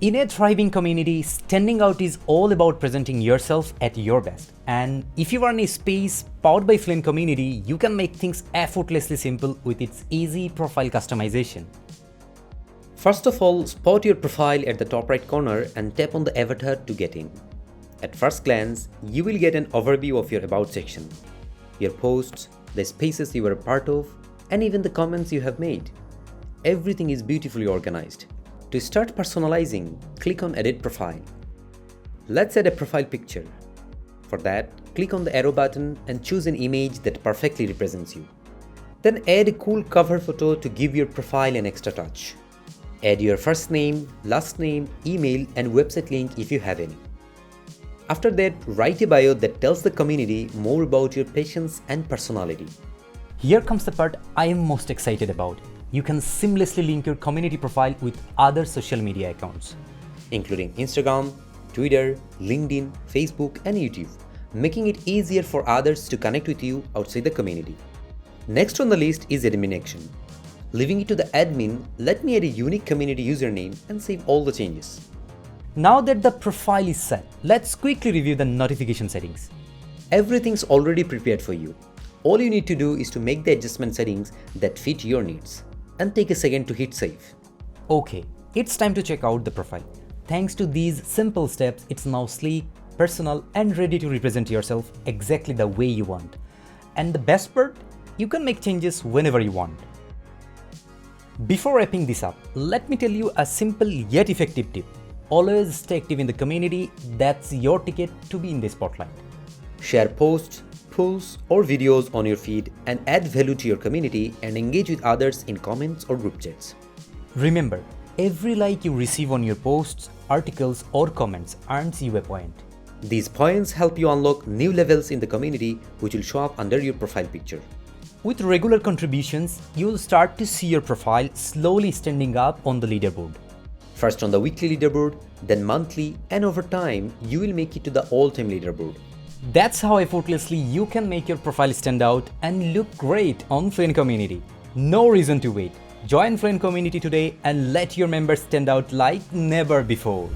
In a thriving community, standing out is all about presenting yourself at your best. And if you are in a space powered by FluentCommunity, you can make things effortlessly simple with its easy profile customization. First of all, spot your profile at the top right corner and tap on the avatar to get in. At first glance, you will get an overview of your About section, your posts, the spaces you are a part of, and even the comments you have made. Everything is beautifully organized. To start personalizing, click on Edit Profile. Let's add a profile picture. For that, click on the arrow button and choose an image that perfectly represents you. Then add a cool cover photo to give your profile an extra touch. Add your first name, last name, email, and website link if you have any. After that, write a bio that tells the community more about your passions and personality. Here comes the part I am most excited about. You can seamlessly link your community profile with other social media accounts, including Instagram, Twitter, LinkedIn, Facebook, and YouTube, making it easier for others to connect with you outside the community. Next on the list is admin action. Leaving it to the admin, let me add a unique community username and save all the changes. Now that the profile is set, let's quickly review the notification settings. Everything's already prepared for you. All you need to do is to make the adjustment settings that fit your needs and take a second to hit save. Okay, it's time to check out the profile. Thanks to these simple steps, it's now sleek, personal, and ready to represent yourself exactly the way you want. And the best part, you can make changes whenever you want. Before wrapping this up, let me tell you a simple yet effective tip. Always stay active in the community. That's your ticket to be in the spotlight. Share posts, polls, or videos on your feed and add value to your community and engage with others in comments or group chats. Remember, every like you receive on your posts, articles, or comments earns you a point. These points help you unlock new levels in the community, which will show up under your profile picture. With regular contributions, you'll start to see your profile slowly standing up on the leaderboard. First on the weekly leaderboard, then monthly, and over time, you will make it to the all-time leaderboard. That's how effortlessly you can make your profile stand out and look great on FluentCommunity. No reason to wait. Join FluentCommunity today and let your members stand out like never before.